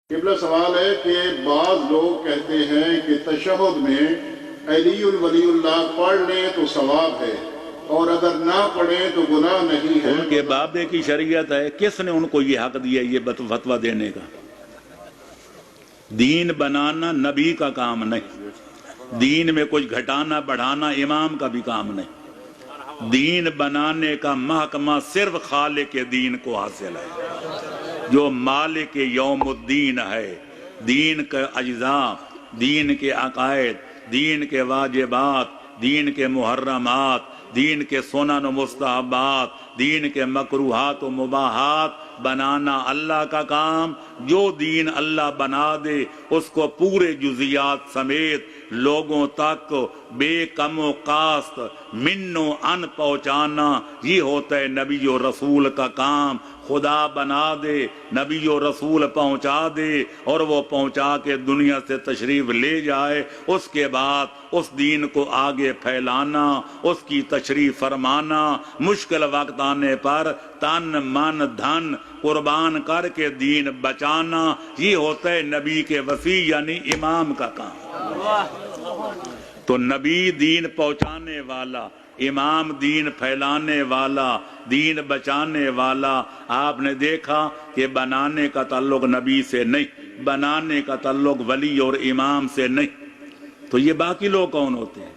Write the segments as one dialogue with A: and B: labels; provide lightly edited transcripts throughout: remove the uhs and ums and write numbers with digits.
A: قبلہ سوال ہے کہ بعض لوگ کہتے ہیں کہ تشہد میں علی ولی اللہ پڑھ لیں تو ثواب ہے اور اگر نہ پڑھیں تو گناہ نہیں ہے۔
B: ان کے بابے کی شریعت ہے، کس نے ان کو یہ حق دیا یہ فتویٰ دینے کا؟ دین بنانا نبی کا کام نہیں، دین میں کچھ گھٹانا بڑھانا امام کا بھی کام نہیں، دین بنانے کا محکمہ صرف خالق دین کو حاصل ہے جو مالک یوم الدین ہے۔ دین کے اجزاء، دین کے عقائد، دین کے واجبات، دین کے محرمات، دین کے سنن و مستحبات، دین کے مکروہات و مباحات بنانا اللہ کا کام۔ جو دین اللہ بنا دے اس کو پورے جزیات سمیت لوگوں تک بے کم و کاست من و ان پہنچانا، یہ ہوتا ہے نبی و رسول کا کام۔ خدا بنا دے، نبی و رسول پہنچا دے اور وہ پہنچا کے دنیا سے تشریف لے جائے، اس کے بعد اس دین کو آگے پھیلانا، اس کی تشریف فرمانا، مشکل وقت آنے پر تن من دھن قربان کر کے دین بچانا، یہ ہوتا ہے نبی کے وصی یعنی امام کا کام۔ تو نبی دین پہنچانے والا، امام دین پھیلانے والا، دین بچانے والا۔ آپ نے دیکھا کہ بنانے کا تعلق نبی سے نہیں، بنانے کا تعلق ولی اور امام سے نہیں۔ تو یہ باقی لوگ کون ہوتے ہیں؟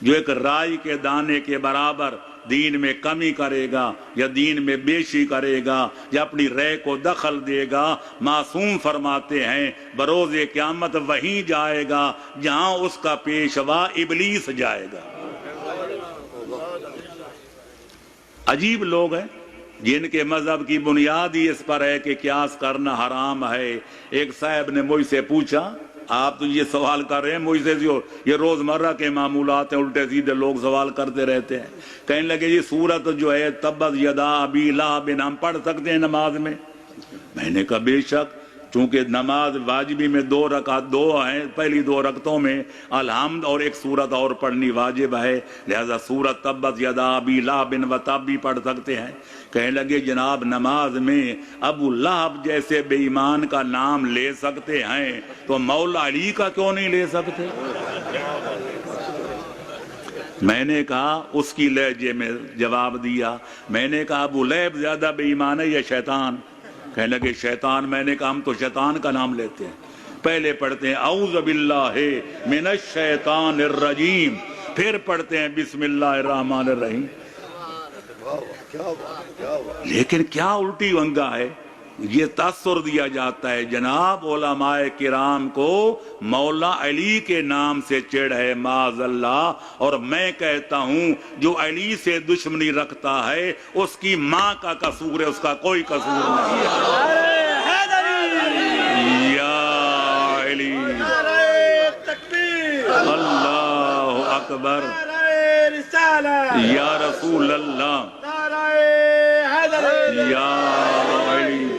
B: جو ایک رائی کے دانے کے برابر دین میں کمی کرے گا یا دین میں بیشی کرے گا یا اپنی رائے کو دخل دے گا، معصوم فرماتے ہیں بروز قیامت وہیں جائے گا جہاں اس کا پیشوا ابلیس جائے گا۔ عجیب لوگ ہیں جن کے مذہب کی بنیاد ہی اس پر ہے کہ قیاس کرنا حرام ہے۔ ایک صاحب نے مجھ سے پوچھا، آپ تو یہ سوال کر رہے ہیں مجھ سے، یہ روزمرہ کے معمولات ہیں، الٹے سیدھے لوگ سوال کرتے رہتے ہیں۔ کہنے لگے یہ سورت جو ہے تبت یدا ابی لہب ہم پڑھ سکتے ہیں نماز میں؟ میں نے کہا بے شک، چونکہ نماز واجبی میں دو رکعت دو ہیں، پہلی دو رکعتوں میں الحمد اور ایک سورت اور پڑھنی واجب ہے، لہذا سورت تبت یدا ابی لہب و تب بھی پڑھ سکتے ہیں۔ کہنے لگے جناب نماز میں ابو لہب جیسے بے ایمان کا نام لے سکتے ہیں تو مولا علی کا کیوں نہیں لے سکتے؟ میں نے کہا اس کی لہجے میں جواب دیا، میں نے کہا ابو لہب زیادہ بے ایمان ہے یا شیطان؟ کہنے لگے شیطان۔ میں نے کہا ہم تو شیطان کا نام لیتے ہیں، پہلے پڑھتے ہیں اعوذ باللہ من الشیطان الرجیم، پھر پڑھتے ہیں بسم اللہ الرحمن الرحیم۔ لیکن کیا الٹی ونگا ہے، یہ تاثر دیا جاتا ہے جناب علماء کرام کو مولا علی کے نام سے چڑھ ہے معاذ اللہ، اور میں کہتا ہوں جو علی سے دشمنی رکھتا ہے اس کی ماں کا قصور ہے، اس کا کوئی قصور نہیں ہے۔ یا علی، اللہ اکبر، یا رسول اللہ، یا علی۔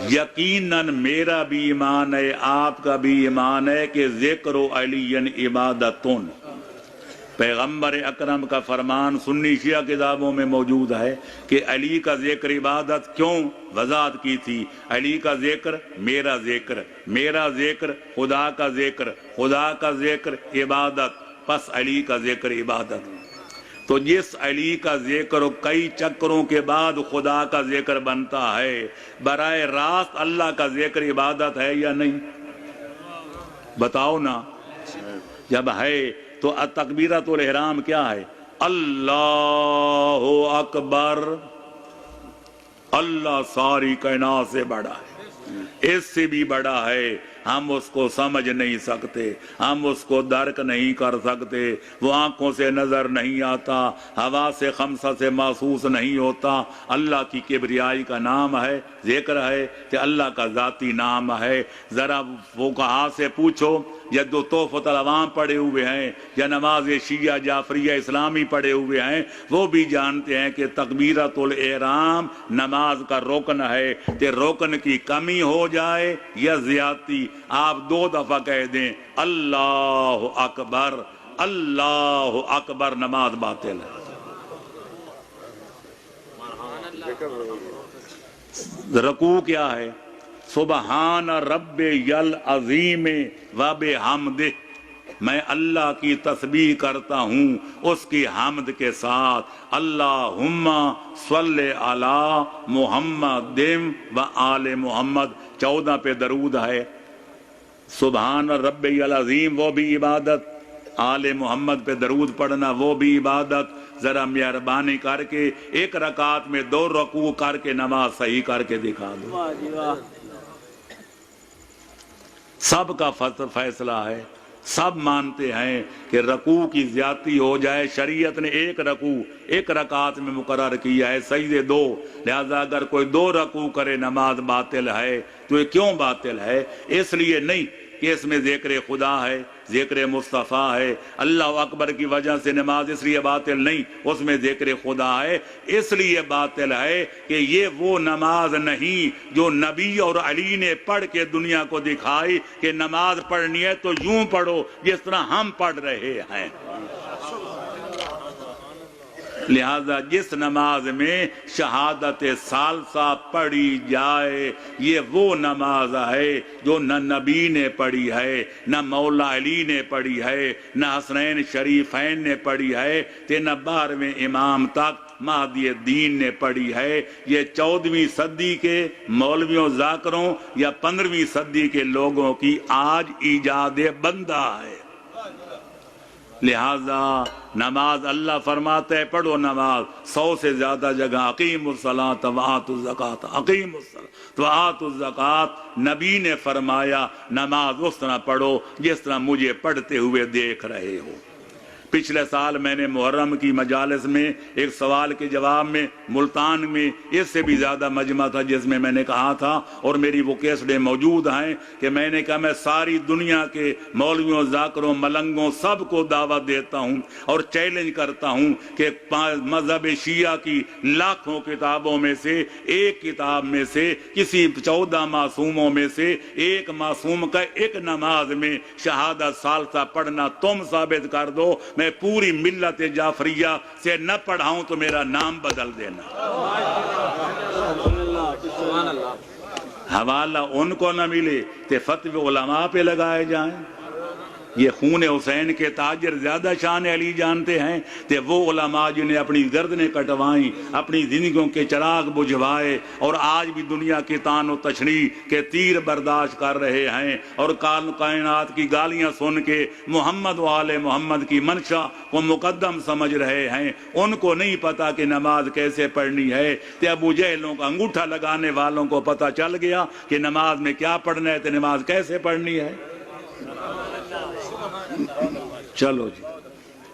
B: یقیناً میرا بھی ایمان ہے، آپ کا بھی ایمان ہے کہ ذکر علی عبادتن، پیغمبر اکرم کا فرمان سنی شیعہ کتابوں میں موجود ہے کہ علی کا ذکر عبادت۔ کیوں؟ وضاحت کی تھی، علی کا ذکر میرا ذکر، میرا ذکر خدا کا ذکر، خدا کا ذکر عبادت، پس علی کا ذکر عبادت۔ تو جس علی کا ذکر کئی چکروں کے بعد خدا کا ذکر بنتا ہے، براہ راست اللہ کا ذکر عبادت ہے یا نہیں؟ بتاؤ نا۔ جب ہے تو تکبیرۃ الاحرام کیا ہے؟ اللہ اکبر، اللہ ساری کائنات سے بڑا ہے، اس سے بھی بڑا ہے، ہم اس کو سمجھ نہیں سکتے، ہم اس کو درک نہیں کر سکتے، وہ آنکھوں سے نظر نہیں آتا، ہوا سے خمسہ سے محسوس نہیں ہوتا۔ اللہ کی کبریائی کا نام ہے، ذکر ہے کہ اللہ کا ذاتی نام ہے۔ ذرا فقہا سے پوچھو، یا جو تحفۃ العوام پڑھے ہوئے ہیں یا نماز شیعہ جعفریہ اسلامی پڑھے ہوئے ہیں، وہ بھی جانتے ہیں کہ تکبیرۃ الاحرام نماز کا رکن ہے، کہ رکن کی کمی ہو جائے یا زیادتی، آپ دو دفعہ کہہ دیں اللہ اکبر، اللہ اکبر، نماز باطل ہے۔ رکوع کیا ہے؟ سبحان رب العظیم و بحمدہ، میں اللہ کی تسبیح کرتا ہوں اس کی حمد کے ساتھ، اللہم صلی علی محمد و آل محمد، 14 پہ درود ہے۔ سبحان رب العظیم وہ بھی عبادت، آل محمد پہ درود پڑھنا وہ بھی عبادت۔ ذرا مہربانی کر کے ایک رکعت میں 2 رکوع کر کے نماز صحیح کر کے دکھا دو۔ سب کا فیصلہ ہے، سب مانتے ہیں کہ رکوع کی زیادتی ہو جائے، شریعت نے ایک رکوع ایک رکعت میں مقرر کیا ہے، سجدے 2، لہذا اگر کوئی 2 رکوع کرے نماز باطل ہے۔ تو یہ کیوں باطل ہے؟ اس لیے نہیں کہ اس میں ذکر خدا ہے، ذکر مصطفیٰ ہے، اللہ اکبر کی وجہ سے نماز اس لیے باطل نہیں، اس میں ذکر خدا ہے، اس لیے باطل ہے کہ یہ وہ نماز نہیں جو نبی اور علی نے پڑھ کے دنیا کو دکھائی کہ نماز پڑھنی ہے تو یوں پڑھو جس طرح ہم پڑھ رہے ہیں۔ لہذا جس نماز میں شہادت ثالثہ پڑھی جائے یہ وہ نماز ہے جو نہ نبی نے پڑھی ہے، نہ مولا علی نے پڑھی ہے، نہ حسنین شریفین نے پڑھی ہے، نہ 12ویں امام تک مہدی دین نے پڑھی ہے۔ یہ 14ویں صدی کے مولویوں ذاکروں یا 15ویں صدی کے لوگوں کی آج ایجاد بندہ ہے۔ لہذا نماز اللہ فرماتے ہیں پڑھو نماز، 100 سے زیادہ جگہ اقیموا الصلاۃ وآتوا الزکاۃ، اقیموا الصلاۃ وآتوا الزکاۃ، نبی نے فرمایا نماز اس طرح پڑھو جس طرح مجھے پڑھتے ہوئے دیکھ رہے ہو۔ پچھلے سال میں نے محرم کی مجالس میں ایک سوال کے جواب میں ملتان میں اس سے بھی زیادہ مجمع تھا جس میں نے کہا تھا، اور میری وہ کیسٹیں موجود ہیں کہ میں نے کہا میں ساری دنیا کے مولویوں ذاکروں ملنگوں سب کو دعوت دیتا ہوں اور چیلنج کرتا ہوں کہ مذہب شیعہ کی لاکھوں کتابوں میں سے ایک کتاب میں سے کسی 14 معصوموں میں سے ایک معصوم کا ایک نماز میں شہادت ثالثہ پڑھنا تم ثابت کر دو، میں پوری ملت جعفریہ سے نہ پڑھاؤں تو میرا نام بدل دینا۔ حوالہ ان کو نہ ملے تو فتوی علماء پہ لگائے جائیں۔ یہ خون حسین کے تاجر زیادہ شان علی جانتے ہیں کہ وہ علماء جنہیں اپنی گردنیں کٹوائیں، اپنی زندگیوں کے چراغ بجھوائے اور آج بھی دنیا کی طعن و تشنیع کے تیر برداشت کر رہے ہیں اور کائنات کی گالیاں سن کے محمد و آل محمد کی منشا کو مقدم سمجھ رہے ہیں، ان کو نہیں پتا کہ نماز کیسے پڑھنی ہے۔ کہ ابو جہلوں کا انگوٹھا لگانے والوں کو پتا چل گیا کہ نماز میں کیا پڑھنا ہے تو نماز کیسے پڑھنی ہے۔ چلو جی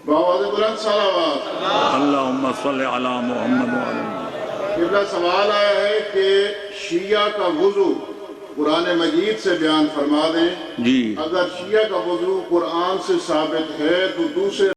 A: بآواز بلند صلوات۔
B: اللہم صلی علی محمد و علی محمد۔
A: قبلہ سوال آیا ہے کہ شیعہ کا وضو قرآن مجید سے بیان فرما دیں۔
B: جی
A: اگر شیعہ کا وضو قرآن سے ثابت ہے تو دوسرے